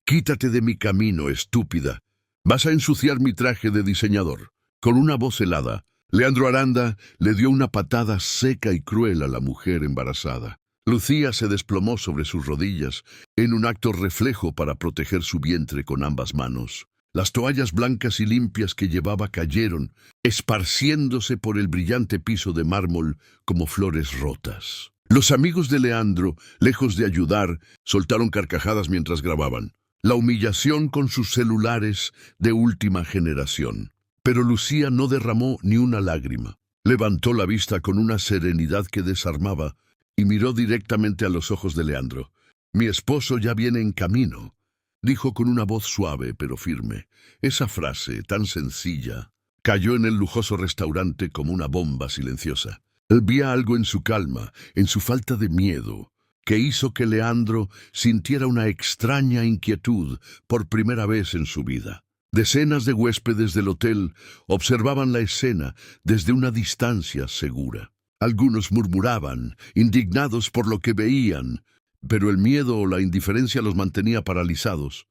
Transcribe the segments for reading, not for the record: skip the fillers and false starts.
«Quítate de mi camino, estúpida. Vas a ensuciar mi traje de diseñador». Con una voz helada, Leandro Aranda le dio una patada seca y cruel a la mujer embarazada. Lucía se desplomó sobre sus rodillas en un acto reflejo para proteger su vientre con ambas manos. Las toallas blancas y limpias que llevaba cayeron, esparciéndose por el brillante piso de mármol como flores rotas. Los amigos de Leandro, lejos de ayudar, soltaron carcajadas mientras grababan. La humillación con sus celulares de última generación. Pero Lucía no derramó ni una lágrima. Levantó la vista con una serenidad que desarmaba y miró directamente a los ojos de Leandro. «Mi esposo ya viene en camino», dijo con una voz suave pero firme. Esa frase, tan sencilla, cayó en el lujoso restaurante como una bomba silenciosa. Había algo en su calma, en su falta de miedo, que hizo que Leandro sintiera una extraña inquietud por primera vez en su vida. Decenas de huéspedes del hotel observaban la escena desde una distancia segura. Algunos murmuraban, indignados por lo que veían, pero el miedo o la indiferencia los mantenía paralizados.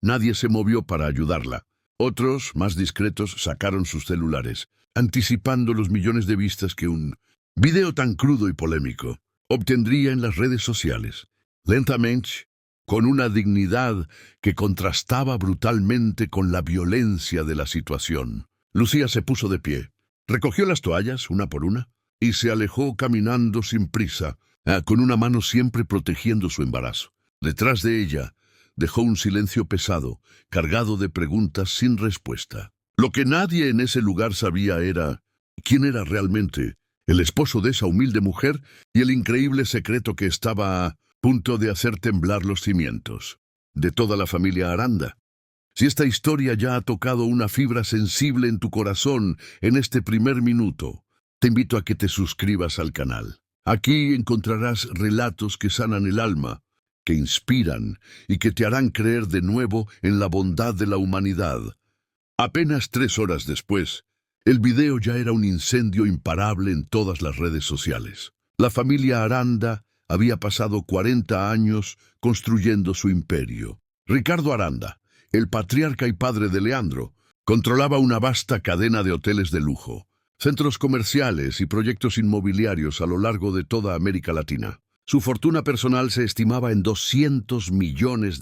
Nadie se movió para ayudarla. Otros, más discretos, sacaron sus celulares, anticipando los millones de vistas que un video tan crudo y polémico obtendría en las redes sociales. Lentamente, con una dignidad que contrastaba brutalmente con la violencia de la situación, Lucía se puso de pie, recogió las toallas una por una y se alejó caminando sin prisa, con una mano siempre protegiendo su embarazo. Detrás de ella dejó un silencio pesado, cargado de preguntas sin respuesta. Lo que nadie en ese lugar sabía era quién era realmente el esposo de esa humilde mujer y el increíble secreto que estaba a punto de hacer temblar los cimientos de toda la familia Aranda. Si esta historia ya ha tocado una fibra sensible en tu corazón en este primer minuto, te invito a que te suscribas al canal. Aquí encontrarás relatos que sanan el alma, que inspiran y que te harán creer de nuevo en la bondad de la humanidad. Apenas 3 horas después, el video ya era un incendio imparable en todas las redes sociales. La familia Aranda había pasado 40 años construyendo su imperio. Ricardo Aranda, el patriarca y padre de Leandro, controlaba una vasta cadena de hoteles de lujo, centros comerciales y proyectos inmobiliarios a lo largo de toda América Latina. Su fortuna personal se estimaba en $200 millones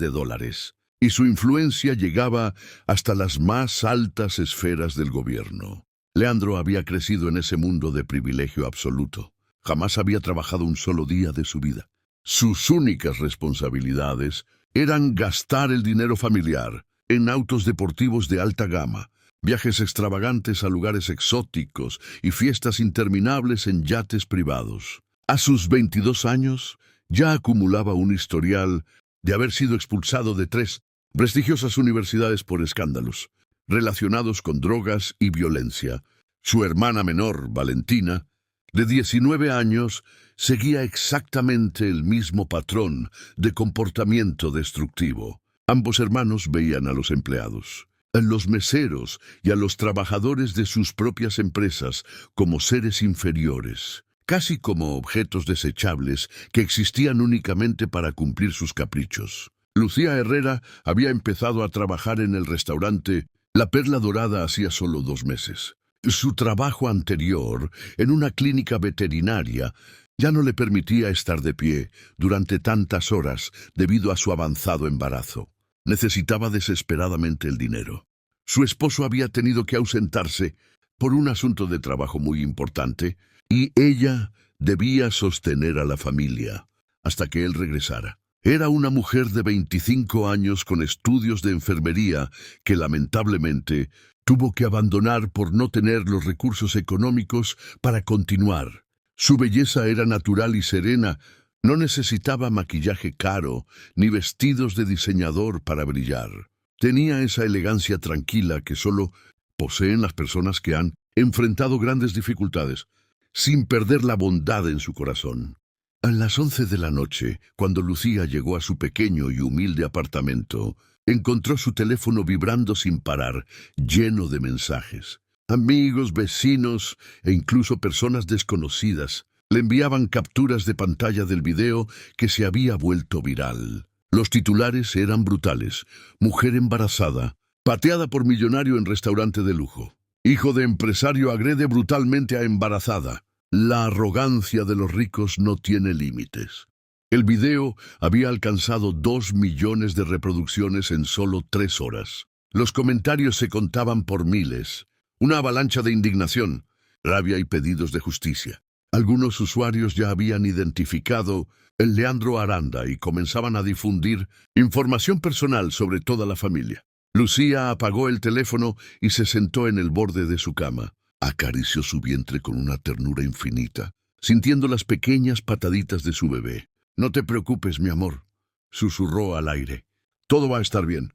y su influencia llegaba hasta las más altas esferas del gobierno. Leandro había crecido en ese mundo de privilegio absoluto. Jamás había trabajado un solo día de su vida. Sus únicas responsabilidades eran gastar el dinero familiar en autos deportivos de alta gama, viajes extravagantes a lugares exóticos y fiestas interminables en yates privados. A sus 22 años, ya acumulaba un historial de haber sido expulsado de 3 prestigiosas universidades por escándalos relacionados con drogas y violencia. Su hermana menor, Valentina, de 19 años, seguía exactamente el mismo patrón de comportamiento destructivo. Ambos hermanos veían a los empleados, a los meseros y a los trabajadores de sus propias empresas como seres inferiores, casi como objetos desechables que existían únicamente para cumplir sus caprichos. Lucía Herrera había empezado a trabajar en el restaurante La Perla Dorada hacía solo 2 meses. Su trabajo anterior, en una clínica veterinaria, ya no le permitía estar de pie durante tantas horas debido a su avanzado embarazo. Necesitaba desesperadamente el dinero. Su esposo había tenido que ausentarse por un asunto de trabajo muy importante y ella debía sostener a la familia hasta que él regresara. Era una mujer de 25 años con estudios de enfermería que lamentablemente tuvo que abandonar por no tener los recursos económicos para continuar. Su belleza era natural y serena, no necesitaba maquillaje caro ni vestidos de diseñador para brillar. Tenía esa elegancia tranquila que solo poseen las personas que han enfrentado grandes dificultades, sin perder la bondad en su corazón. A las 11 de la noche, cuando Lucía llegó a su pequeño y humilde apartamento, encontró su teléfono vibrando sin parar, lleno de mensajes. Amigos, vecinos e incluso personas desconocidas le enviaban capturas de pantalla del video que se había vuelto viral. Los titulares eran brutales. Mujer embarazada, pateada por millonario en restaurante de lujo. Hijo de empresario agrede brutalmente a embarazada. La arrogancia de los ricos no tiene límites. El video había alcanzado 2 millones de reproducciones en solo 3 horas. Los comentarios se contaban por miles. Una avalancha de indignación, rabia y pedidos de justicia. Algunos usuarios ya habían identificado el Leandro Aranda y comenzaban a difundir información personal sobre toda la familia. Lucía apagó el teléfono y se sentó en el borde de su cama. Acarició su vientre con una ternura infinita, sintiendo las pequeñas pataditas de su bebé. «No te preocupes, mi amor», susurró al aire. «Todo va a estar bien».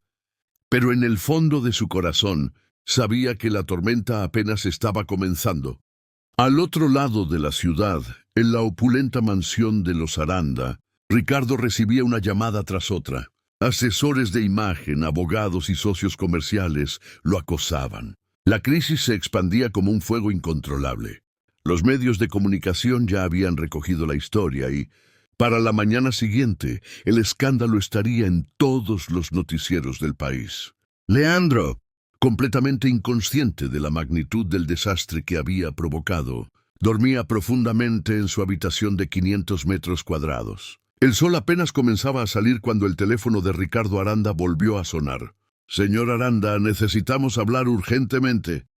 Pero en el fondo de su corazón sabía que la tormenta apenas estaba comenzando. Al otro lado de la ciudad, en la opulenta mansión de los Aranda, Ricardo recibía una llamada tras otra. Asesores de imagen, abogados y socios comerciales lo acosaban. La crisis se expandía como un fuego incontrolable. Los medios de comunicación ya habían recogido la historia y, para la mañana siguiente, el escándalo estaría en todos los noticieros del país. Leandro, completamente inconsciente de la magnitud del desastre que había provocado, dormía profundamente en su habitación de 500 metros cuadrados. El sol apenas comenzaba a salir cuando el teléfono de Ricardo Aranda volvió a sonar. «Señor Aranda, necesitamos hablar urgentemente».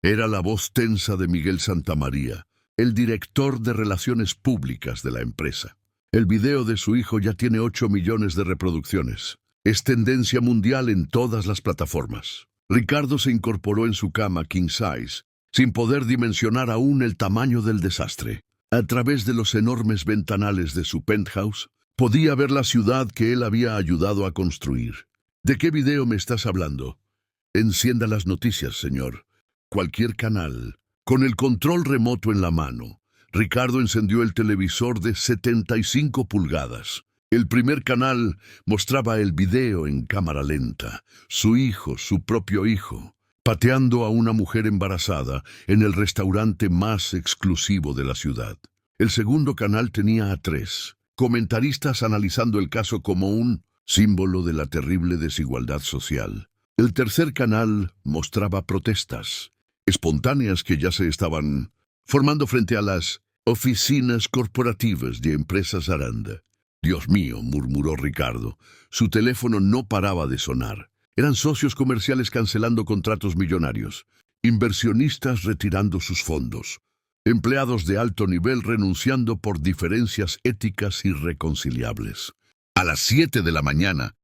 Era la voz tensa de Miguel Santamaría, el director de Relaciones Públicas de la empresa. El video de su hijo ya tiene 8 millones de reproducciones. Es tendencia mundial en todas las plataformas. Ricardo se incorporó en su cama king size, sin poder dimensionar aún el tamaño del desastre. A través de los enormes ventanales de su penthouse, podía ver la ciudad que él había ayudado a construir. «¿De qué video me estás hablando?» «Encienda las noticias, señor. Cualquier canal». Con el control remoto en la mano, Ricardo encendió el televisor de 75 pulgadas. El primer canal mostraba el video en cámara lenta. Su hijo, su propio hijo, pateando a una mujer embarazada en el restaurante más exclusivo de la ciudad. El segundo canal tenía a 3 comentaristas analizando el caso como un símbolo de la terrible desigualdad social. El tercer canal mostraba protestas espontáneas que ya se estaban formando frente a las oficinas corporativas de Empresas Aranda. «Dios mío», murmuró Ricardo. Su teléfono no paraba de sonar. Eran socios comerciales cancelando contratos millonarios, inversionistas retirando sus fondos, empleados de alto nivel renunciando por diferencias éticas irreconciliables. A las 7 de la mañana,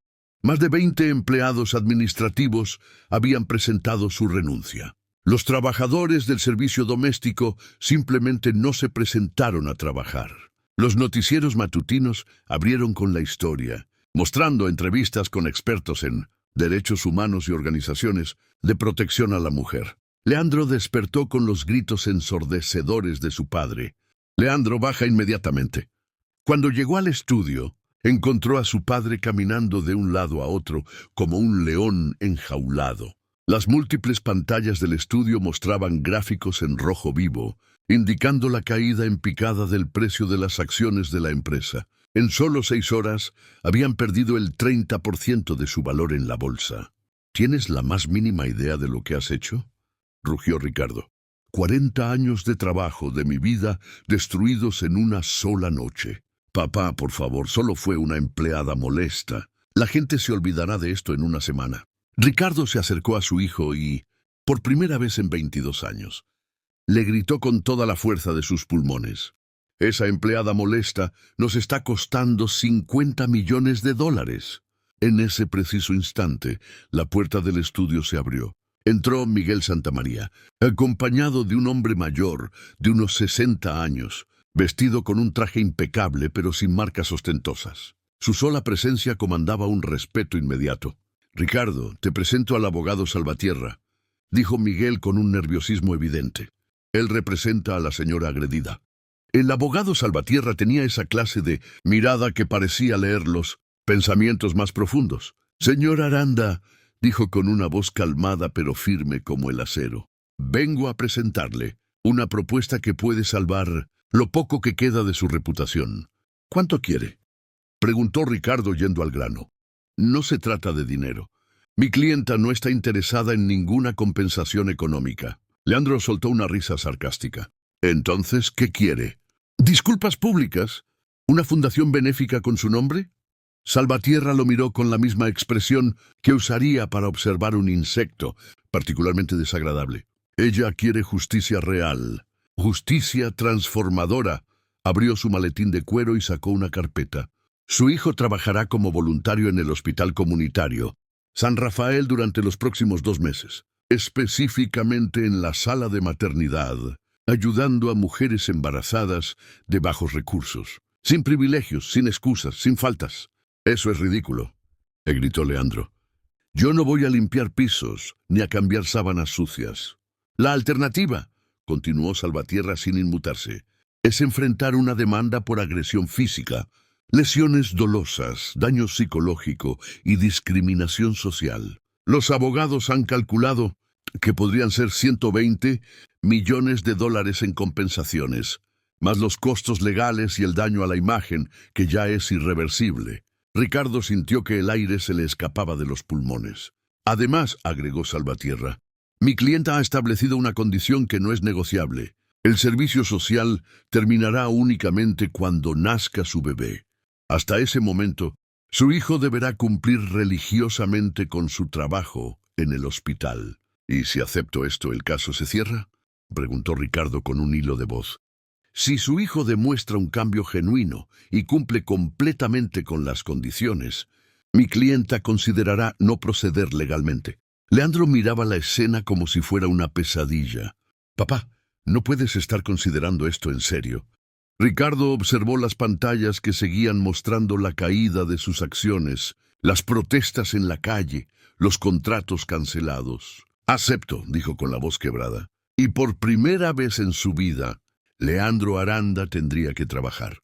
más de 20 empleados administrativos habían presentado su renuncia. Los trabajadores del servicio doméstico simplemente no se presentaron a trabajar. Los noticieros matutinos abrieron con la historia, mostrando entrevistas con expertos en derechos humanos y organizaciones de protección a la mujer. Leandro despertó con los gritos ensordecedores de su padre. «Leandro, baja inmediatamente». Cuando llegó al estudio, encontró a su padre caminando de un lado a otro como un león enjaulado. Las múltiples pantallas del estudio mostraban gráficos en rojo vivo, indicando la caída en picada del precio de las acciones de la empresa. En solo 6 horas habían perdido el 30% de su valor en la bolsa. ¿Tienes la más mínima idea de lo que has hecho?, rugió Ricardo. 40 años de trabajo de mi vida destruidos en una sola noche. Papá, por favor, solo fue una empleada molesta. La gente se olvidará de esto en una semana. Ricardo se acercó a su hijo y, por primera vez en 22 años, le gritó con toda la fuerza de sus pulmones. «Esa empleada molesta nos está costando $50 millones. En ese preciso instante, la puerta del estudio se abrió. Entró Miguel Santamaría, acompañado de un hombre mayor, de unos 60 años, vestido con un traje impecable pero sin marcas ostentosas. Su sola presencia comandaba un respeto inmediato. «Ricardo, te presento al abogado Salvatierra», dijo Miguel con un nerviosismo evidente. «Él representa a la señora agredida». El abogado Salvatierra tenía esa clase de mirada que parecía leer los pensamientos más profundos. «Señor Aranda», dijo con una voz calmada pero firme como el acero, «vengo a presentarle una propuesta que puede salvar lo poco que queda de su reputación». «¿Cuánto quiere?», preguntó Ricardo yendo al grano. No se trata de dinero. Mi clienta no está interesada en ninguna compensación económica. Leandro soltó una risa sarcástica. Entonces, ¿qué quiere? ¿Disculpas públicas? ¿Una fundación benéfica con su nombre? Salvatierra lo miró con la misma expresión que usaría para observar un insecto, particularmente desagradable. Ella quiere justicia real, justicia transformadora. Abrió su maletín de cuero y sacó una carpeta. Su hijo trabajará como voluntario en el hospital comunitario San Rafael durante los próximos 2 meses, específicamente en la sala de maternidad, ayudando a mujeres embarazadas de bajos recursos, sin privilegios, sin excusas, sin faltas. Eso es ridículo, le gritó Leandro. Yo no voy a limpiar pisos ni a cambiar sábanas sucias. La alternativa, continuó Salvatierra sin inmutarse, es enfrentar una demanda por agresión física, lesiones dolosas, daño psicológico y discriminación social. Los abogados han calculado que podrían ser 120 millones de dólares en compensaciones, más los costos legales y el daño a la imagen, que ya es irreversible. Ricardo sintió que el aire se le escapaba de los pulmones. Además, agregó Salvatierra, mi clienta ha establecido una condición que no es negociable. El servicio social terminará únicamente cuando nazca su bebé. Hasta ese momento, su hijo deberá cumplir religiosamente con su trabajo en el hospital. ¿Y si acepto esto, el caso se cierra?, preguntó Ricardo con un hilo de voz. Si su hijo demuestra un cambio genuino y cumple completamente con las condiciones, mi clienta considerará no proceder legalmente. Leandro miraba la escena como si fuera una pesadilla. Papá, no puedes estar considerando esto en serio. Ricardo observó las pantallas que seguían mostrando la caída de sus acciones, las protestas en la calle, los contratos cancelados. Acepto, dijo con la voz quebrada. Y por primera vez en su vida, Leandro Aranda tendría que trabajar.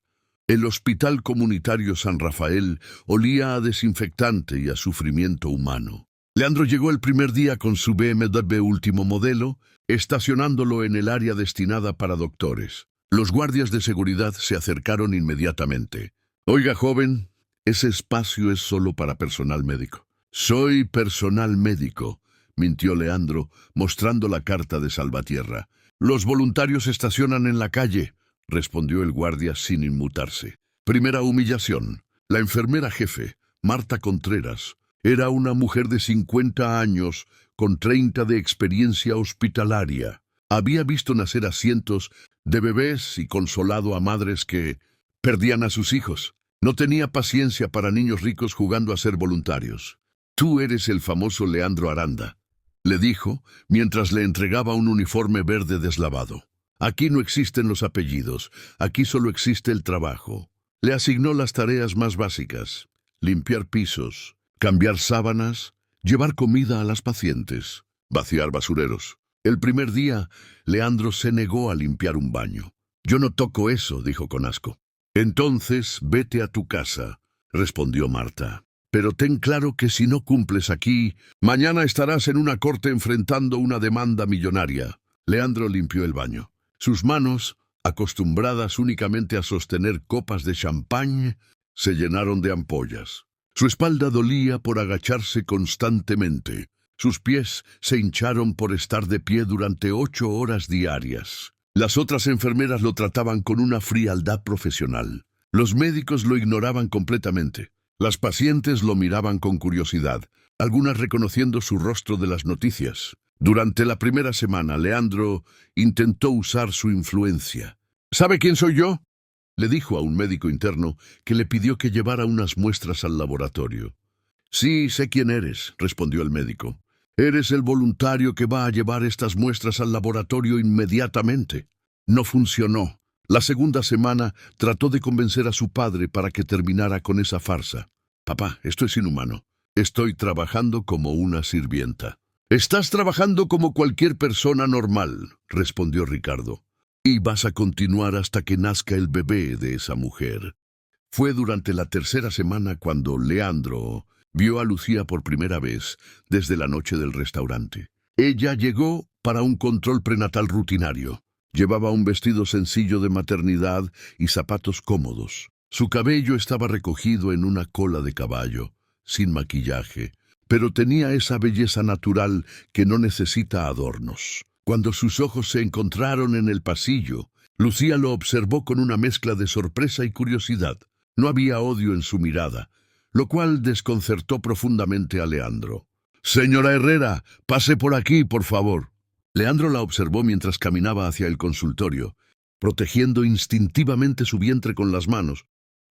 El hospital comunitario San Rafael olía a desinfectante y a sufrimiento humano. Leandro llegó el primer día con su BMW último modelo, estacionándolo en el área destinada para doctores. Los guardias de seguridad se acercaron inmediatamente. Oiga, joven, ese espacio es solo para personal médico. Soy personal médico, mintió Leandro, mostrando la carta de Salvatierra. Los voluntarios estacionan en la calle, respondió el guardia sin inmutarse. Primera humillación. La enfermera jefe, Marta Contreras, era una mujer de 50 años con 30 de experiencia hospitalaria. Había visto nacer a cientos de bebés y consolado a madres que perdían a sus hijos. No tenía paciencia para niños ricos jugando a ser voluntarios. Tú eres el famoso Leandro Aranda, le dijo mientras le entregaba un uniforme verde deslavado. Aquí no existen los apellidos, aquí solo existe el trabajo. Le asignó las tareas más básicas: limpiar pisos, cambiar sábanas, llevar comida a las pacientes, vaciar basureros. El primer día, Leandro se negó a limpiar un baño. Yo no toco eso, dijo con asco. Entonces, vete a tu casa, respondió Marta. Pero ten claro que si no cumples aquí, mañana estarás en una corte enfrentando una demanda millonaria. Leandro limpió el baño. Sus manos, acostumbradas únicamente a sostener copas de champán, se llenaron de ampollas. Su espalda dolía por agacharse constantemente. Sus pies se hincharon por estar de pie durante 8 horas diarias. Las otras enfermeras lo trataban con una frialdad profesional. Los médicos lo ignoraban completamente. Las pacientes lo miraban con curiosidad, algunas reconociendo su rostro de las noticias. Durante la primera semana, Leandro intentó usar su influencia. ¿Sabe quién soy yo?, le dijo a un médico interno que le pidió que llevara unas muestras al laboratorio. Sí, sé quién eres, respondió el médico. Eres el voluntario que va a llevar estas muestras al laboratorio inmediatamente. No funcionó. La segunda semana trató de convencer a su padre para que terminara con esa farsa. Papá, esto es inhumano. Estoy trabajando como una sirvienta. Estás trabajando como cualquier persona normal, respondió Ricardo. Y vas a continuar hasta que nazca el bebé de esa mujer. Fue durante la tercera semana cuando Leandro vio a Lucía por primera vez desde la noche del restaurante. Ella llegó para un control prenatal rutinario. Llevaba un vestido sencillo de maternidad y zapatos cómodos. Su cabello estaba recogido en una cola de caballo. sin maquillaje, pero tenía esa belleza natural que no necesita adornos. Cuando sus ojos se encontraron en el pasillo, Lucía lo observó con una mezcla de sorpresa y curiosidad. No había odio en su mirada, lo cual desconcertó profundamente a Leandro. «Señora Herrera, pase por aquí, por favor». Leandro la observó mientras caminaba hacia el consultorio, protegiendo instintivamente su vientre con las manos,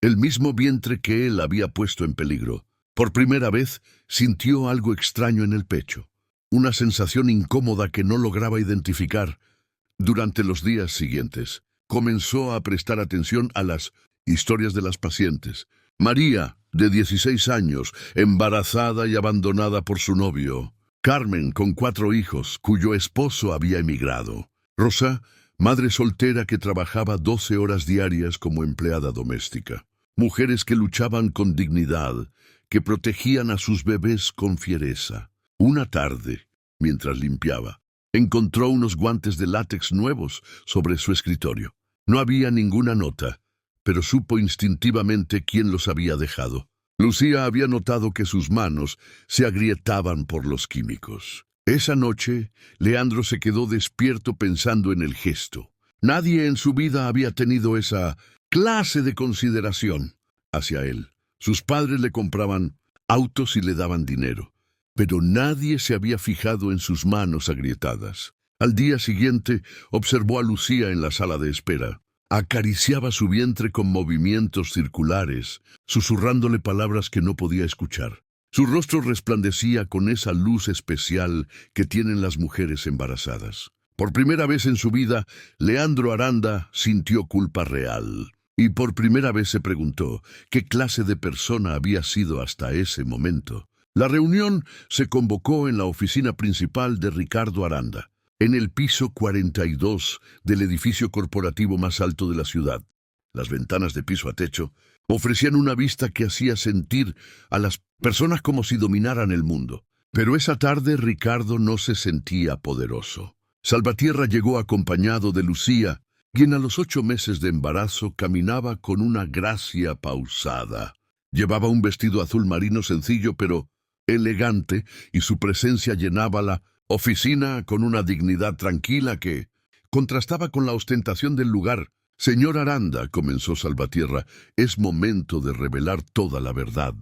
el mismo vientre que él había puesto en peligro. Por primera vez sintió algo extraño en el pecho, una sensación incómoda que no lograba identificar. Durante los días siguientes, comenzó a prestar atención a las historias de las pacientes. María, de 16 años, embarazada y abandonada por su novio. Carmen, con 4 hijos, cuyo esposo había emigrado. Rosa, madre soltera que trabajaba 12 horas diarias como empleada doméstica. Mujeres que luchaban con dignidad, que protegían a sus bebés con fiereza. Una tarde, mientras limpiaba, encontró unos guantes de látex nuevos sobre su escritorio. No había ninguna nota, pero supo instintivamente quién los había dejado. Lucía había notado que sus manos se agrietaban por los químicos. Esa noche, Leandro se quedó despierto pensando en el gesto. Nadie en su vida había tenido esa clase de consideración hacia él. Sus padres le compraban autos y le daban dinero, pero nadie se había fijado en sus manos agrietadas. Al día siguiente, observó a Lucía en la sala de espera. Acariciaba su vientre con movimientos circulares, susurrándole palabras que no podía escuchar. Su rostro resplandecía con esa luz especial que tienen las mujeres embarazadas. Por primera vez en su vida, Leandro Aranda sintió culpa real. Y por primera vez se preguntó qué clase de persona había sido hasta ese momento. La reunión se convocó en la oficina principal de Ricardo Aranda, en el piso 42 del edificio corporativo más alto de la ciudad. Las ventanas de piso a techo ofrecían una vista que hacía sentir a las personas como si dominaran el mundo. Pero esa tarde Ricardo no se sentía poderoso. Salvatierra llegó acompañado de Lucía, quien a los 8 meses de embarazo caminaba con una gracia pausada. Llevaba un vestido azul marino sencillo pero elegante, y su presencia llenaba la oficina con una dignidad tranquila que contrastaba con la ostentación del lugar. «Señor Aranda», comenzó Salvatierra, «es momento de revelar toda la verdad».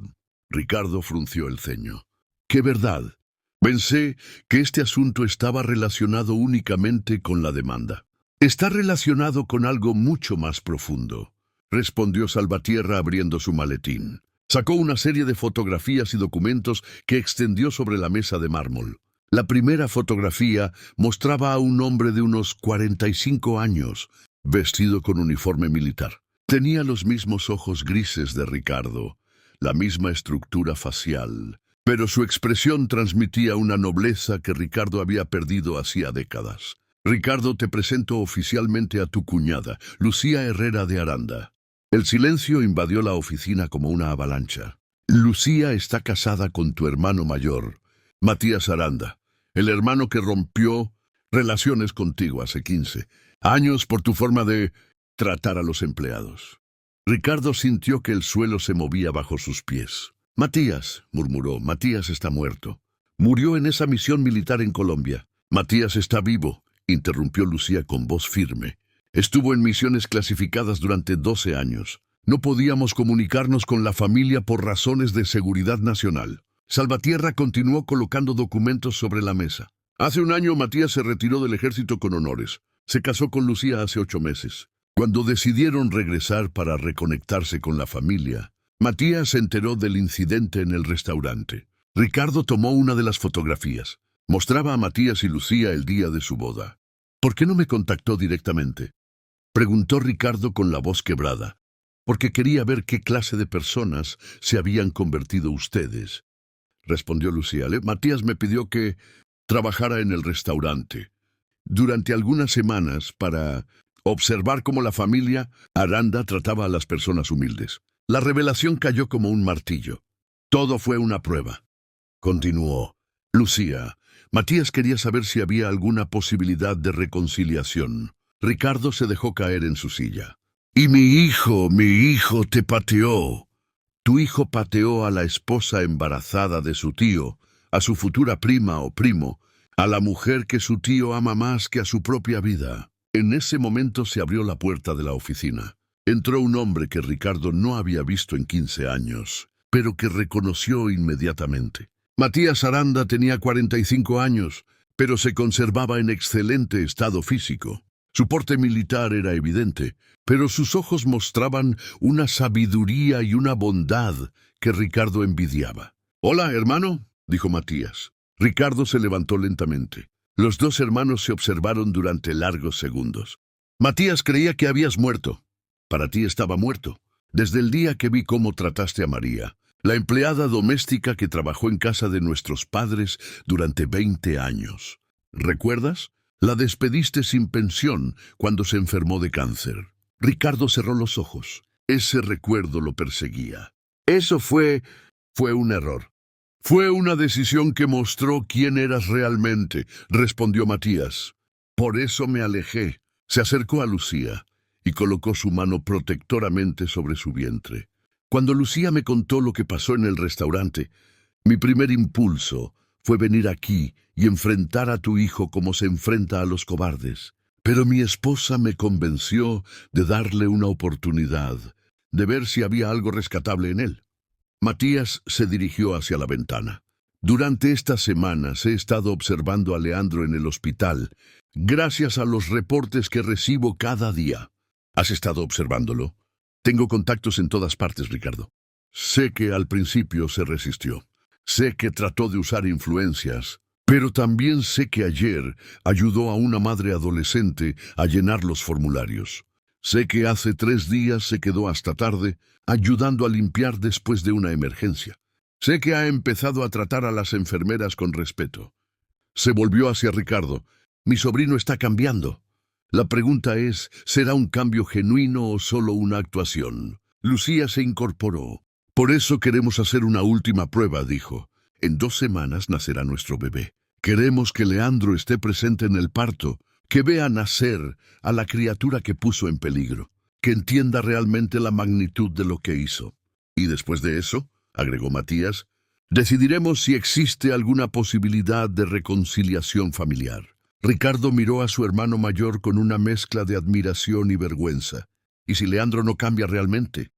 Ricardo frunció el ceño. «¿Qué verdad?» Pensé que este asunto estaba relacionado únicamente con la demanda. «Está relacionado con algo mucho más profundo», respondió Salvatierra abriendo su maletín. Sacó una serie de fotografías y documentos que extendió sobre la mesa de mármol. La primera fotografía mostraba a un hombre de unos 45 años, vestido con uniforme militar. Tenía los mismos ojos grises de Ricardo, la misma estructura facial, pero su expresión transmitía una nobleza que Ricardo había perdido hacía décadas. «Ricardo, te presento oficialmente a tu cuñada, Lucía Herrera de Aranda». El silencio invadió la oficina como una avalancha. «Lucía está casada con tu hermano mayor, Matías Aranda, el hermano que rompió relaciones contigo hace 15 años por tu forma de tratar a los empleados». Ricardo sintió que el suelo se movía bajo sus pies. «Matías», murmuró, «Matías está muerto. Murió en esa misión militar en Colombia». «Matías está vivo», interrumpió Lucía con voz firme. «Estuvo en misiones clasificadas durante 12 años. No podíamos comunicarnos con la familia por razones de seguridad nacional». Salvatierra continuó colocando documentos sobre la mesa. «Hace un año Matías se retiró del ejército con honores. Se casó con Lucía hace 8 meses. Cuando decidieron regresar para reconectarse con la familia, Matías se enteró del incidente en el restaurante. Ricardo tomó una de las fotografías. Mostraba a Matías y Lucía el día de su boda. «¿Por qué no me contactó directamente?», preguntó Ricardo con la voz quebrada. «Porque quería ver qué clase de personas se habían convertido ustedes», respondió Lucía. «Matías me pidió que trabajara en el restaurante durante algunas semanas para observar cómo la familia Aranda trataba a las personas humildes. La revelación cayó como un martillo. Todo fue una prueba». Continuó. «Lucía, Matías quería saber si había alguna posibilidad de reconciliación». Ricardo se dejó caer en su silla. «Y mi hijo te pateó». Tu hijo pateó a la esposa embarazada de su tío, a su futura prima o primo, a la mujer que su tío ama más que a su propia vida. En ese momento se abrió la puerta de la oficina. Entró un hombre que Ricardo no había visto en 15 años, pero que reconoció inmediatamente. Matías Aranda tenía 45 años, pero se conservaba en excelente estado físico. Su porte militar era evidente, pero sus ojos mostraban una sabiduría y una bondad que Ricardo envidiaba. «Hola, hermano», dijo Matías. Ricardo se levantó lentamente. Los dos hermanos se observaron durante largos segundos. «Matías, creía que habías muerto. Para ti estaba muerto. Desde el día que vi cómo trataste a María, la empleada doméstica que trabajó en casa de nuestros padres durante 20 años. ¿Recuerdas? La despediste sin pensión cuando se enfermó de cáncer». Ricardo cerró los ojos. Ese recuerdo lo perseguía. «Eso fue un error. Fue una decisión que mostró quién eras realmente», respondió Matías. «Por eso me alejé». Se acercó a Lucía y colocó su mano protectoramente sobre su vientre. «Cuando Lucía me contó lo que pasó en el restaurante, mi primer impulso fue venir aquí y enfrentar a tu hijo como se enfrenta a los cobardes. Pero mi esposa me convenció de darle una oportunidad, de ver si había algo rescatable en él». Matías se dirigió hacia la ventana. «Durante estas semanas he estado observando a Leandro en el hospital, gracias a los reportes que recibo cada día». «¿Has estado observándolo?» «Tengo contactos en todas partes, Ricardo. Sé que al principio se resistió. Sé que trató de usar influencias, pero también sé que ayer ayudó a una madre adolescente a llenar los formularios. Sé que hace 3 días se quedó hasta tarde ayudando a limpiar después de una emergencia. Sé que ha empezado a tratar a las enfermeras con respeto». Se volvió hacia Ricardo. «Mi sobrino está cambiando. La pregunta es, ¿será un cambio genuino o solo una actuación?» Lucía se incorporó. «Por eso queremos hacer una última prueba», dijo. «En 2 semanas nacerá nuestro bebé. Queremos que Leandro esté presente en el parto, que vea nacer a la criatura que puso en peligro, que entienda realmente la magnitud de lo que hizo. Y después de eso», agregó Matías, «decidiremos si existe alguna posibilidad de reconciliación familiar». Ricardo miró a su hermano mayor con una mezcla de admiración y vergüenza. «¿Y si Leandro no cambia realmente?».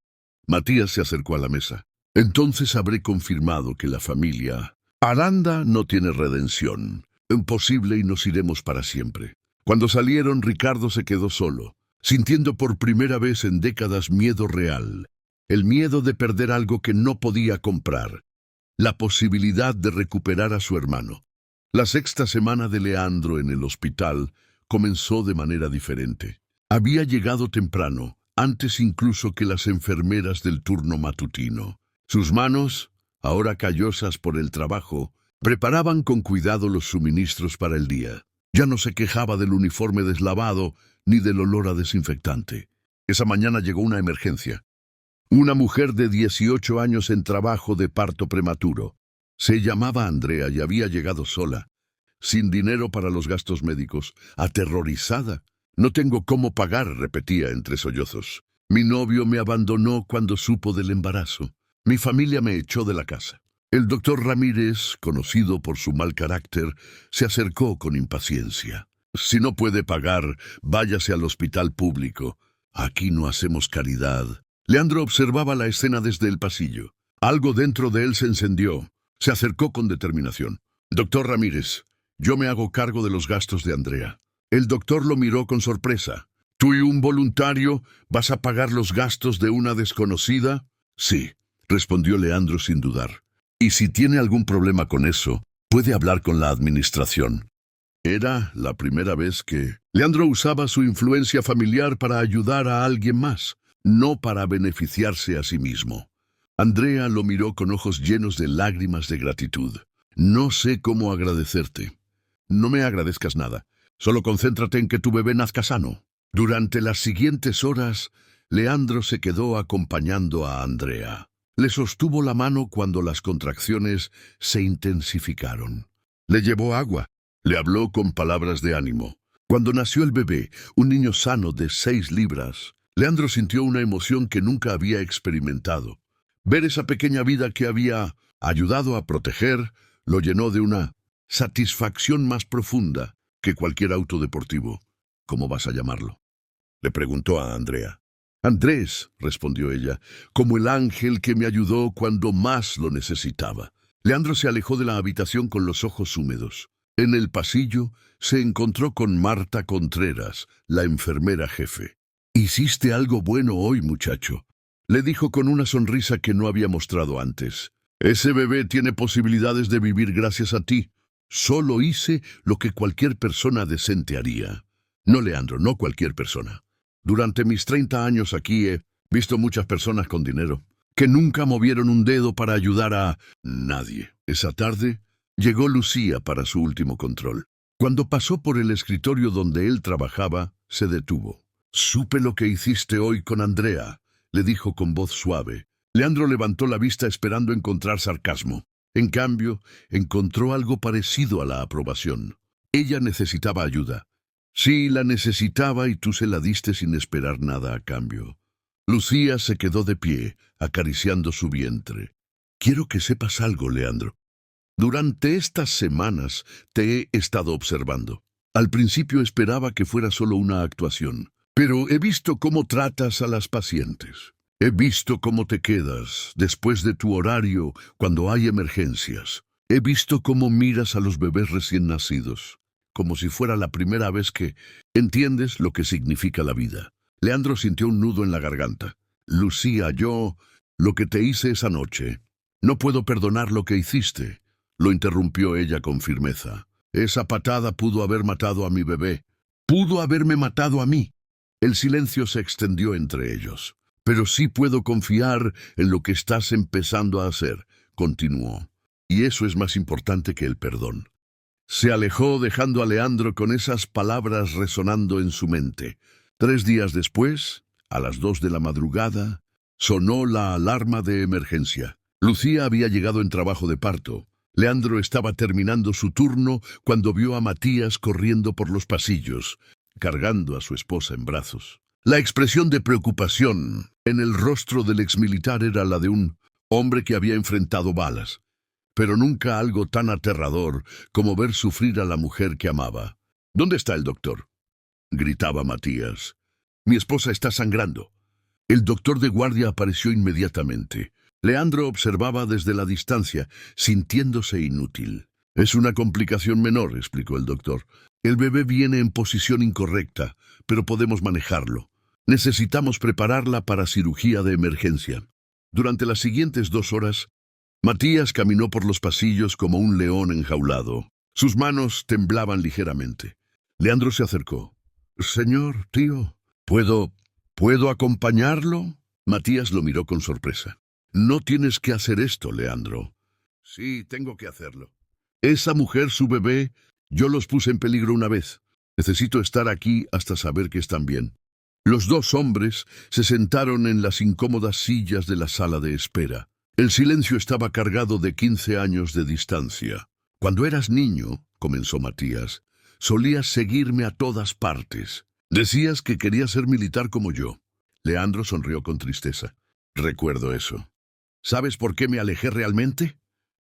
Matías se acercó a la mesa. «Entonces habré confirmado que la familia Aranda no tiene redención. Imposible, y nos iremos para siempre». Cuando salieron, Ricardo se quedó solo, sintiendo por primera vez en décadas miedo real. El miedo de perder algo que no podía comprar. La posibilidad de recuperar a su hermano. La 6ª semana de Leandro en el hospital comenzó de manera diferente. Había llegado temprano, antes incluso que las enfermeras del turno matutino. Sus manos, ahora callosas por el trabajo, preparaban con cuidado los suministros para el día. Ya no se quejaba del uniforme deslavado ni del olor a desinfectante. Esa mañana llegó una emergencia. Una mujer de 18 años en trabajo de parto prematuro. Se llamaba Andrea y había llegado sola, sin dinero para los gastos médicos, aterrorizada. «No tengo cómo pagar», repetía entre sollozos. «Mi novio me abandonó cuando supo del embarazo. Mi familia me echó de la casa». El doctor Ramírez, conocido por su mal carácter, se acercó con impaciencia. «Si no puede pagar, váyase al hospital público. Aquí no hacemos caridad». Leandro observaba la escena desde el pasillo. Algo dentro de él se encendió. Se acercó con determinación. «Doctor Ramírez, yo me hago cargo de los gastos de Andrea». El doctor lo miró con sorpresa. «¿Tú y un voluntario vas a pagar los gastos de una desconocida?» «Sí», respondió Leandro sin dudar. «Y si tiene algún problema con eso, puede hablar con la administración». Era la primera vez que Leandro usaba su influencia familiar para ayudar a alguien más, no para beneficiarse a sí mismo. Andrea lo miró con ojos llenos de lágrimas de gratitud. «No sé cómo agradecerte». «No me agradezcas nada. Solo concéntrate en que tu bebé nazca sano». Durante las siguientes horas, Leandro se quedó acompañando a Andrea. Le sostuvo la mano cuando las contracciones se intensificaron. Le llevó agua. Le habló con palabras de ánimo. Cuando nació el bebé, un niño sano de 6 libras, Leandro sintió una emoción que nunca había experimentado. Ver esa pequeña vida que había ayudado a proteger lo llenó de una satisfacción más profunda que cualquier auto deportivo. ¿Cómo vas a llamarlo?, le preguntó a Andrea. Andrés, respondió ella, como el ángel que me ayudó cuando más lo necesitaba. Leandro se alejó de la habitación con los ojos húmedos. En el pasillo se encontró con Marta Contreras, la enfermera jefe. «Hiciste algo bueno hoy, muchacho», le dijo con una sonrisa que no había mostrado antes. «Ese bebé tiene posibilidades de vivir gracias a ti. Solo hice lo que cualquier persona decente haría». No, Leandro, no cualquier persona. Durante mis 30 años aquí he visto muchas personas con dinero que nunca movieron un dedo para ayudar a nadie. Esa tarde llegó Lucía para su último control. Cuando pasó por el escritorio donde él trabajaba, se detuvo. «Supe lo que hiciste hoy con Andrea», le dijo con voz suave. Leandro levantó la vista esperando encontrar sarcasmo. En cambio, encontró algo parecido a la aprobación. Ella necesitaba ayuda. Sí, la necesitaba y tú se la diste sin esperar nada a cambio. Lucía se quedó de pie, acariciando su vientre. «Quiero que sepas algo, Leandro. Durante estas semanas te he estado observando. Al principio esperaba que fuera solo una actuación, pero he visto cómo tratas a las pacientes. He visto cómo te quedas después de tu horario cuando hay emergencias. He visto cómo miras a los bebés recién nacidos, como si fuera la primera vez que entiendes lo que significa la vida». Leandro sintió un nudo en la garganta. «Lucía, lo que te hice esa noche, no puedo perdonar lo que hiciste», lo interrumpió ella con firmeza. «Esa patada pudo haber matado a mi bebé. Pudo haberme matado a mí». El silencio se extendió entre ellos. «Pero sí puedo confiar en lo que estás empezando a hacer», continuó. «Y eso es más importante que el perdón». Se alejó dejando a Leandro con esas palabras resonando en su mente. 3 días después, a las 2 de la madrugada, sonó la alarma de emergencia. Lucía había llegado en trabajo de parto. Leandro estaba terminando su turno cuando vio a Matías corriendo por los pasillos, cargando a su esposa en brazos. La expresión de preocupación en el rostro del exmilitar era la de un hombre que había enfrentado balas, pero nunca algo tan aterrador como ver sufrir a la mujer que amaba. «¿Dónde está el doctor?», gritaba Matías. «Mi esposa está sangrando». El doctor de guardia apareció inmediatamente. Leandro observaba desde la distancia, sintiéndose inútil. «Es una complicación menor», explicó el doctor. «El bebé viene en posición incorrecta, pero podemos manejarlo. Necesitamos prepararla para cirugía de emergencia». Durante las siguientes 2 horas, Matías caminó por los pasillos como un león enjaulado. Sus manos temblaban ligeramente. Leandro se acercó. «Señor, tío, ¿puedo acompañarlo?». Matías lo miró con sorpresa. «No tienes que hacer esto, Leandro». «Sí, tengo que hacerlo. Esa mujer, su bebé, yo los puse en peligro una vez. Necesito estar aquí hasta saber que están bien». Los 2 hombres se sentaron en las incómodas sillas de la sala de espera. El silencio estaba cargado de 15 años de distancia. «Cuando eras niño», comenzó Matías, «solías seguirme a todas partes. Decías que querías ser militar como yo». Leandro sonrió con tristeza. «Recuerdo eso. ¿Sabes por qué me alejé realmente?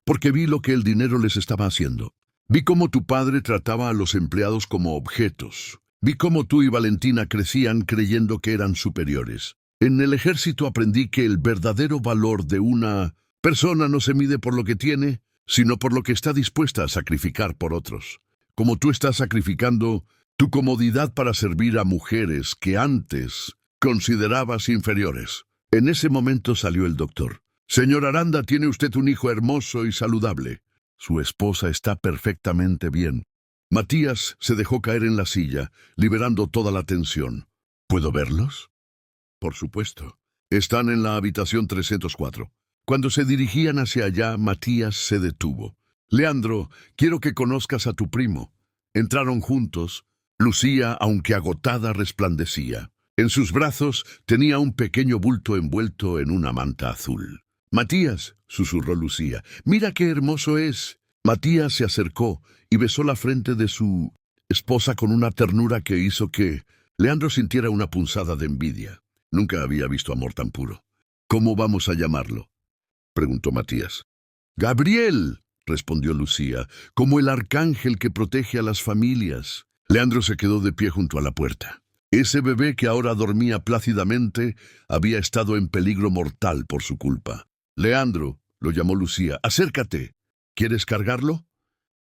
Porque vi lo que el dinero les estaba haciendo. Vi cómo tu padre trataba a los empleados como objetos. Vi cómo tú y Valentina crecían creyendo que eran superiores. En el ejército aprendí que el verdadero valor de una persona no se mide por lo que tiene, sino por lo que está dispuesta a sacrificar por otros. Como tú estás sacrificando tu comodidad para servir a mujeres que antes considerabas inferiores». En ese momento salió el doctor. «Señor Aranda, tiene usted un hijo hermoso y saludable. Su esposa está perfectamente bien». Matías se dejó caer en la silla, liberando toda la tensión. «¿Puedo verlos?». «Por supuesto. Están en la habitación 304». Cuando se dirigían hacia allá, Matías se detuvo. «Leandro, quiero que conozcas a tu primo». Entraron juntos. Lucía, aunque agotada, resplandecía. En sus brazos tenía un pequeño bulto envuelto en una manta azul. «Matías», susurró Lucía, «mira qué hermoso es». Matías se acercó y besó la frente de su esposa con una ternura que hizo que Leandro sintiera una punzada de envidia. Nunca había visto amor tan puro. «¿Cómo vamos a llamarlo?». preguntó Matías. Gabriel, respondió Lucía, como el arcángel que protege a las familias. Leandro se quedó de pie junto a la puerta. Ese bebé que ahora dormía plácidamente había estado en peligro mortal por su culpa. Leandro, lo llamó Lucía, acércate. ¿Quieres cargarlo?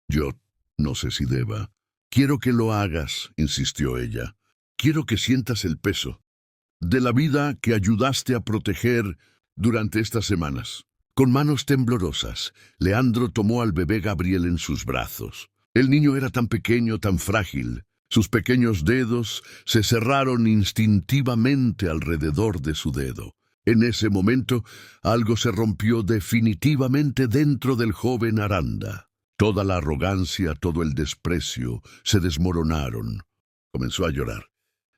Yo no sé si deba. Quiero que lo hagas, insistió ella. Quiero que sientas el peso de la vida que ayudaste a proteger durante estas semanas. Con manos temblorosas, Leandro tomó al bebé Gabriel en sus brazos. El niño era tan pequeño, tan frágil. Sus pequeños dedos se cerraron instintivamente alrededor de su dedo. En ese momento, algo se rompió definitivamente dentro del joven Aranda. Toda la arrogancia, todo el desprecio se desmoronaron. Comenzó a llorar.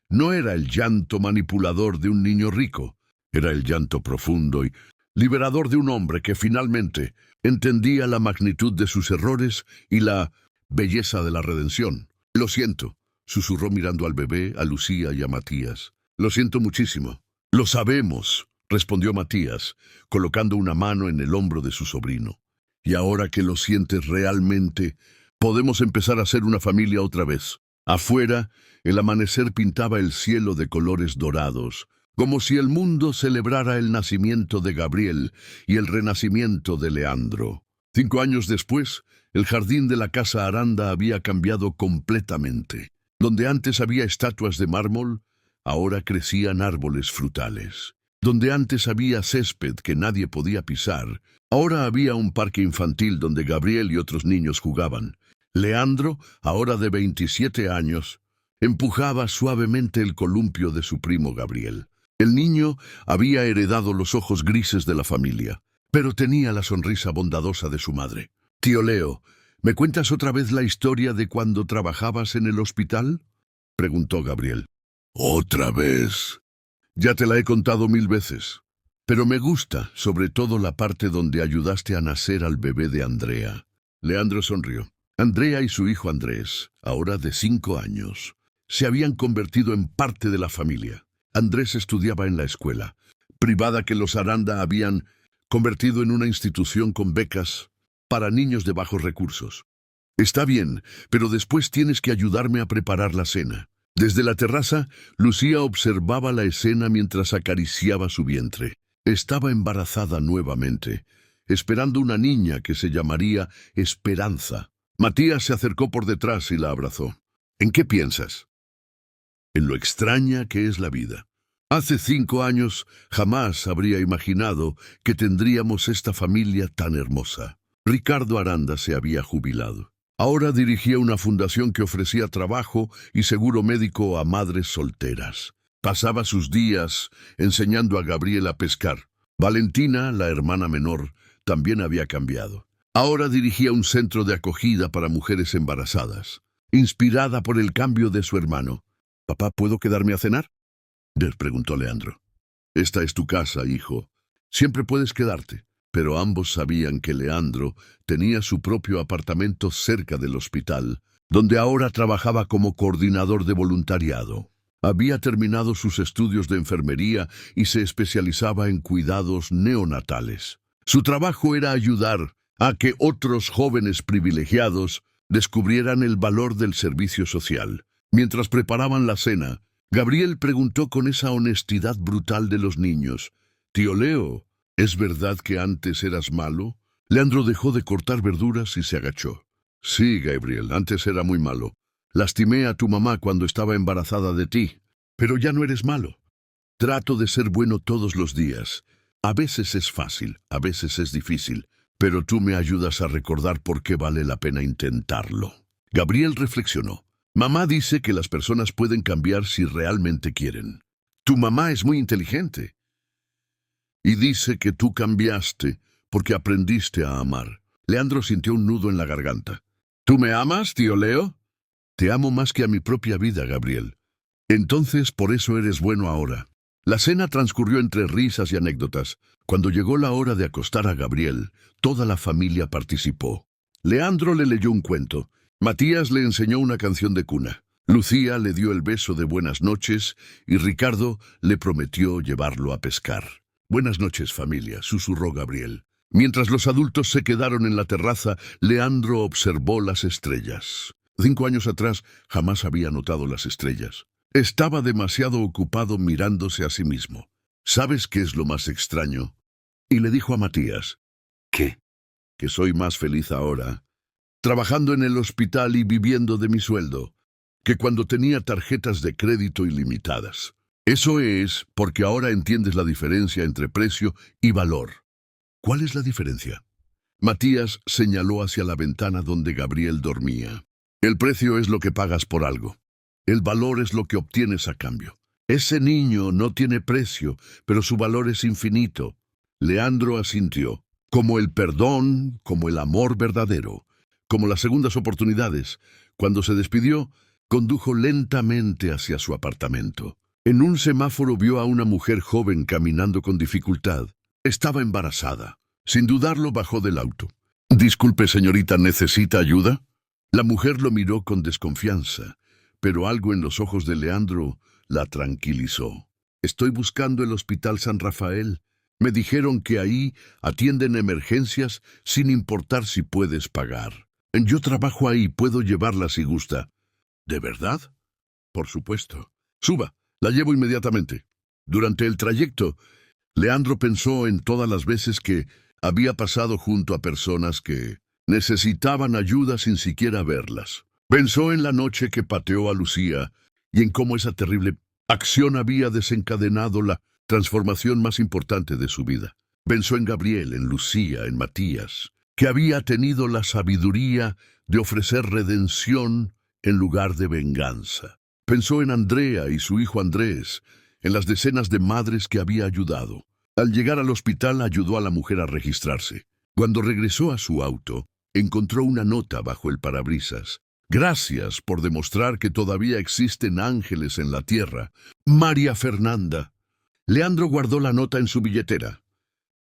No era el llanto manipulador de un niño rico, era el llanto profundo y liberador de un hombre que finalmente entendía la magnitud de sus errores y la belleza de la redención. Lo siento, susurró mirando al bebé, a Lucía y a Matías. Lo siento muchísimo. Lo sabemos, respondió Matías, colocando una mano en el hombro de su sobrino. Y ahora que lo sientes realmente, podemos empezar a ser una familia otra vez. Afuera, el amanecer pintaba el cielo de colores dorados, como si el mundo celebrara el nacimiento de Gabriel y el renacimiento de Leandro. 5 años después, el jardín de la casa Aranda había cambiado completamente. Donde antes había estatuas de mármol, ahora crecían árboles frutales. Donde antes había césped que nadie podía pisar, ahora había un parque infantil donde Gabriel y otros niños jugaban. Leandro, ahora de 27 años, empujaba suavemente el columpio de su primo Gabriel. El niño había heredado los ojos grises de la familia, pero tenía la sonrisa bondadosa de su madre. «Tío Leo, ¿me cuentas otra vez la historia de cuando trabajabas en el hospital?», preguntó Gabriel. «¿Otra vez? Ya te la he contado 1000 veces. Pero me gusta, sobre todo, la parte donde ayudaste a nacer al bebé de Andrea». Leandro sonrió. Andrea y su hijo Andrés, ahora de 5 años, se habían convertido en parte de la familia. Andrés estudiaba en la escuela privada que los Aranda habían convertido en una institución con becas para niños de bajos recursos. «Está bien, pero después tienes que ayudarme a preparar la cena». Desde la terraza, Lucía observaba la escena mientras acariciaba su vientre. Estaba embarazada nuevamente, esperando una niña que se llamaría Esperanza. Matías se acercó por detrás y la abrazó. «¿En qué piensas?». «En lo extraña que es la vida. Hace 5 años jamás habría imaginado que tendríamos esta familia tan hermosa». Ricardo Aranda se había jubilado. Ahora dirigía una fundación que ofrecía trabajo y seguro médico a madres solteras. Pasaba sus días enseñando a Gabriel a pescar. Valentina, la hermana menor, también había cambiado. Ahora dirigía un centro de acogida para mujeres embarazadas. Inspirada por el cambio de su hermano. «¿Papá, puedo quedarme a cenar?», le preguntó Leandro. «Esta es tu casa, hijo. Siempre puedes quedarte». Pero ambos sabían que Leandro tenía su propio apartamento cerca del hospital, donde ahora trabajaba como coordinador de voluntariado. Había terminado sus estudios de enfermería y se especializaba en cuidados neonatales. Su trabajo era ayudar a que otros jóvenes privilegiados descubrieran el valor del servicio social. Mientras preparaban la cena, Gabriel preguntó con esa honestidad brutal de los niños: «Tío Leo, ¿es verdad que antes eras malo?». Leandro dejó de cortar verduras y se agachó. «Sí, Gabriel, antes era muy malo. Lastimé a tu mamá cuando estaba embarazada de ti. Pero ya no eres malo. Trato de ser bueno todos los días. A veces es fácil, a veces es difícil, pero tú me ayudas a recordar por qué vale la pena intentarlo». Gabriel reflexionó. «Mamá dice que las personas pueden cambiar si realmente quieren. Tu mamá es muy inteligente. Y dice que tú cambiaste porque aprendiste a amar». Leandro sintió un nudo en la garganta. «¿Tú me amas, tío Leo?». «Te amo más que a mi propia vida, Gabriel. Entonces por eso eres bueno ahora». La cena transcurrió entre risas y anécdotas. Cuando llegó la hora de acostar a Gabriel, toda la familia participó. Leandro le leyó un cuento. Matías le enseñó una canción de cuna. Lucía le dio el beso de buenas noches y Ricardo le prometió llevarlo a pescar. «Buenas noches, familia», susurró Gabriel. Mientras los adultos se quedaron en la terraza, Leandro observó las estrellas. 5 años atrás jamás había notado las estrellas. Estaba demasiado ocupado mirándose a sí mismo. ¿Sabes qué es lo más extraño? Y le dijo a Matías, ¿Qué? que soy más feliz ahora, trabajando en el hospital y viviendo de mi sueldo, que cuando tenía tarjetas de crédito ilimitadas. Eso es porque ahora entiendes la diferencia entre precio y valor. ¿Cuál es la diferencia? Matías señaló hacia la ventana donde Gabriel dormía. El precio es lo que pagas por algo. El valor es lo que obtienes a cambio. Ese niño no tiene precio, pero su valor es infinito. Leandro asintió. Como el perdón, como el amor verdadero, como las segundas oportunidades. Cuando se despidió, condujo lentamente hacia su apartamento. En un semáforo vio a una mujer joven caminando con dificultad. Estaba embarazada. Sin dudarlo, bajó del auto. «Disculpe, señorita, ¿necesita ayuda?» La mujer lo miró con desconfianza, pero algo en los ojos de Leandro la tranquilizó. «Estoy buscando el Hospital San Rafael. Me dijeron que ahí atienden emergencias sin importar si puedes pagar. Yo trabajo ahí, puedo llevarla si gusta». «¿De verdad?» «Por supuesto. Suba, la llevo inmediatamente». Durante el trayecto, Leandro pensó en todas las veces que había pasado junto a personas que necesitaban ayuda sin siquiera verlas. Pensó en la noche que pateó a Lucía y en cómo esa terrible acción había desencadenado la transformación más importante de su vida. Pensó en Gabriel, en Lucía, en Matías, que había tenido la sabiduría de ofrecer redención en lugar de venganza. Pensó en Andrea y su hijo Andrés, en las decenas de madres que había ayudado. Al llegar al hospital ayudó a la mujer a registrarse. Cuando regresó a su auto, encontró una nota bajo el parabrisas. «Gracias por demostrar que todavía existen ángeles en la tierra. María Fernanda». Leandro guardó la nota en su billetera.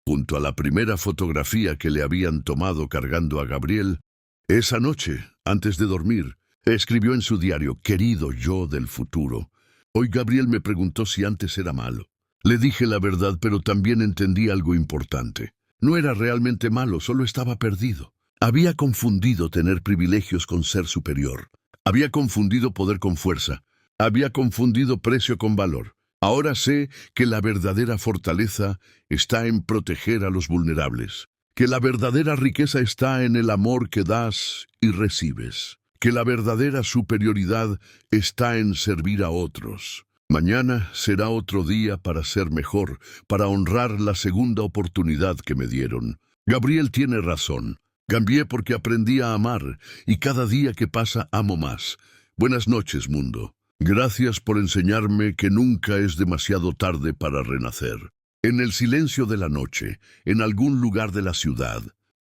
Junto a la primera fotografía que le habían tomado cargando a Gabriel, esa noche, antes de dormir, escribió en su diario: «Querido yo del futuro, hoy Gabriel me preguntó si antes era malo. Le dije la verdad, pero también entendí algo importante. No era realmente malo, solo estaba perdido. Había confundido tener privilegios con ser superior. Había confundido poder con fuerza. Había confundido precio con valor. Ahora sé que la verdadera fortaleza está en proteger a los vulnerables. Que la verdadera riqueza está en el amor que das y recibes. Que la verdadera superioridad está en servir a otros. Mañana será otro día para ser mejor, para honrar la segunda oportunidad que me dieron. Gabriel tiene razón. Cambié porque aprendí a amar, y cada día que pasa amo más. Buenas noches, mundo. Gracias por enseñarme que nunca es demasiado tarde para renacer». En el silencio de la noche, en algún lugar de la ciudad,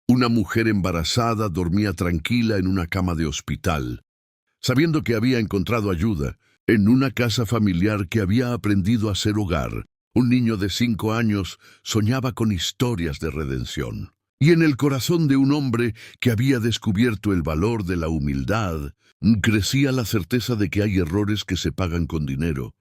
una mujer embarazada dormía tranquila en una cama de hospital, sabiendo que había encontrado ayuda en una casa familiar que había aprendido a ser hogar. Un niño de 5 años soñaba con historias de redención. Y en el corazón de un hombre que había descubierto el valor de la humildad, crecía la certeza de que hay errores que se pagan con dinero,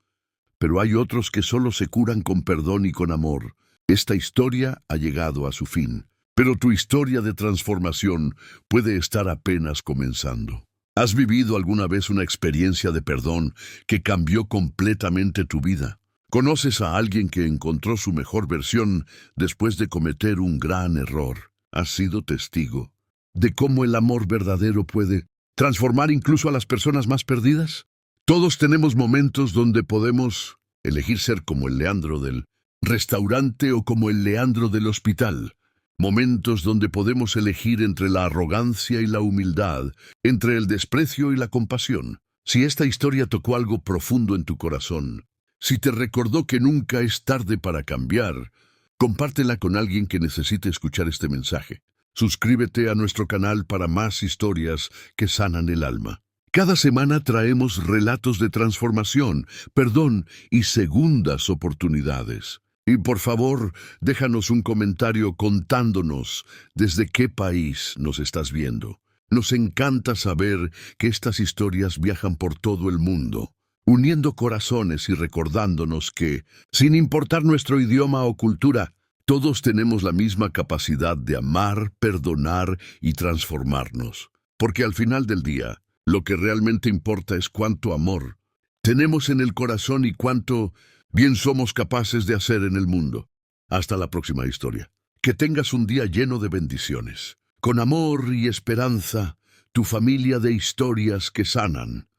pero hay otros que solo se curan con perdón y con amor. Esta historia ha llegado a su fin, pero tu historia de transformación puede estar apenas comenzando. ¿Has vivido alguna vez una experiencia de perdón que cambió completamente tu vida? ¿Conoces a alguien que encontró su mejor versión después de cometer un gran error? ¿Has sido testigo de cómo el amor verdadero puede transformar incluso a las personas más perdidas? Todos tenemos momentos donde podemos elegir ser como el Leandro del restaurante o como el Leandro del hospital. Momentos donde podemos elegir entre la arrogancia y la humildad, entre el desprecio y la compasión. Si esta historia tocó algo profundo en tu corazón, si te recordó que nunca es tarde para cambiar, compártela con alguien que necesite escuchar este mensaje. Suscríbete a nuestro canal para más historias que sanan el alma. Cada semana traemos relatos de transformación, perdón y segundas oportunidades. Y por favor, déjanos un comentario contándonos desde qué país nos estás viendo. Nos encanta saber que estas historias viajan por todo el mundo, uniendo corazones y recordándonos que, sin importar nuestro idioma o cultura, Todos tenemos la misma capacidad de amar, perdonar y transformarnos. Porque al final del día, lo que realmente importa es cuánto amor tenemos en el corazón y cuánto bien somos capaces de hacer en el mundo. Hasta la próxima historia. Que tengas un día lleno de bendiciones. Con amor y esperanza, tu familia de historias que sanan.